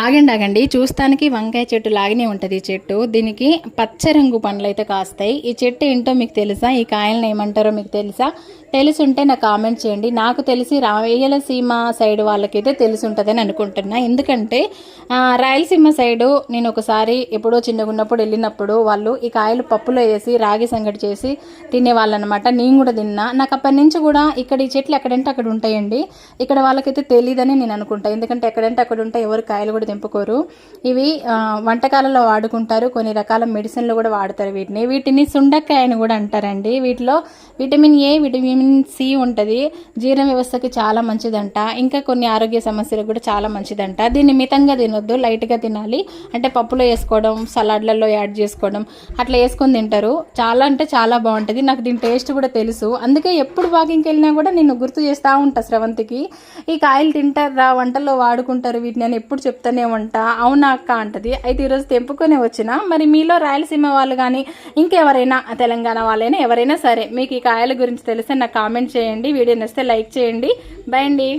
ఆగండి ఆగండి, చూస్తానికి వంకాయ చెట్టు లాగానే ఉంటుంది ఈ చెట్టు. దీనికి పచ్చ రంగు పండ్లు అయితే కాస్తాయి. ఈ చెట్టు ఏంటో మీకు తెలుసా? ఈ కాయలను ఏమంటారో మీకు తెలుసా? తెలుసుంటే నాకు కామెంట్ చేయండి. నాకు తెలిసి రాయలసీమ సైడ్ వాళ్ళకైతే తెలిసి ఉంటుందని అనుకుంటున్నా. ఎందుకంటే రాయలసీమ సైడు నేను ఒకసారి ఎప్పుడో చిన్నగా ఉన్నప్పుడు వెళ్ళినప్పుడు వాళ్ళు ఈ కాయలు పప్పులో వేసి రాగి సంగటి చేసి తినేవాళ్ళు అనమాట. నేను కూడా తిన్నా. నాకు అప్పటి నుంచి కూడా ఇక్కడ ఈ చెట్లు ఎక్కడంటే అక్కడ ఉంటాయండి. ఇక్కడ వాళ్ళకైతే తెలియదని నేను అనుకుంటా. ఎందుకంటే ఎక్కడంటే అక్కడ ఉంటాయి, ఎవరు కాయలు కూడా తెంపుకోరు. ఇవి వంటకాలలో వాడుకుంటారు, కొన్ని రకాల మెడిసిన్లు కూడా వాడతారు. వీటిని సుండకాయ అని కూడా అంటారండి. వీటిలో విటమిన్ ఏ, విటమిన్ సి ఉంటుంది. జీర్ణ వ్యవస్థకి చాలా మంచిదంట. ఇంకా కొన్ని ఆరోగ్య సమస్యలకు కూడా చాలా మంచిదంట. దీన్ని మితంగా తినొద్దు, లైట్గా తినాలి. అంటే పప్పులో వేసుకోవడం, సలాడ్లలో యాడ్ చేసుకోవడం అట్లా వేసుకొని తింటారు. చాలా అంటే చాలా బాగుంటుంది. నాకు దీని టేస్ట్ కూడా తెలుసు. అందుకే ఎప్పుడు వాకింగ్కి వెళ్ళినా కూడా నేను గుర్తు చేస్తూ ఉంటా స్రవంతికి, ఈ కాయలు తింటారా, వంటల్లో వాడుకుంటారు వీటిని అని ఎప్పుడు చెప్తానే ఉంటా. అవునా అక్క అంటది. అయితే ఈరోజు తెంపుకొని వచ్చిన. మరి మీలో రాయలసీమ వాళ్ళు కానీ ఇంకెవరైనా తెలంగాణ వాళ్ళైనా ఎవరైనా సరే మీకు ఈ కాయల గురించి తెలిస్తే నాకు కామెంట్ చేయండి. వీడియో నచ్చితే లైక్ చేయండి. బై అండి.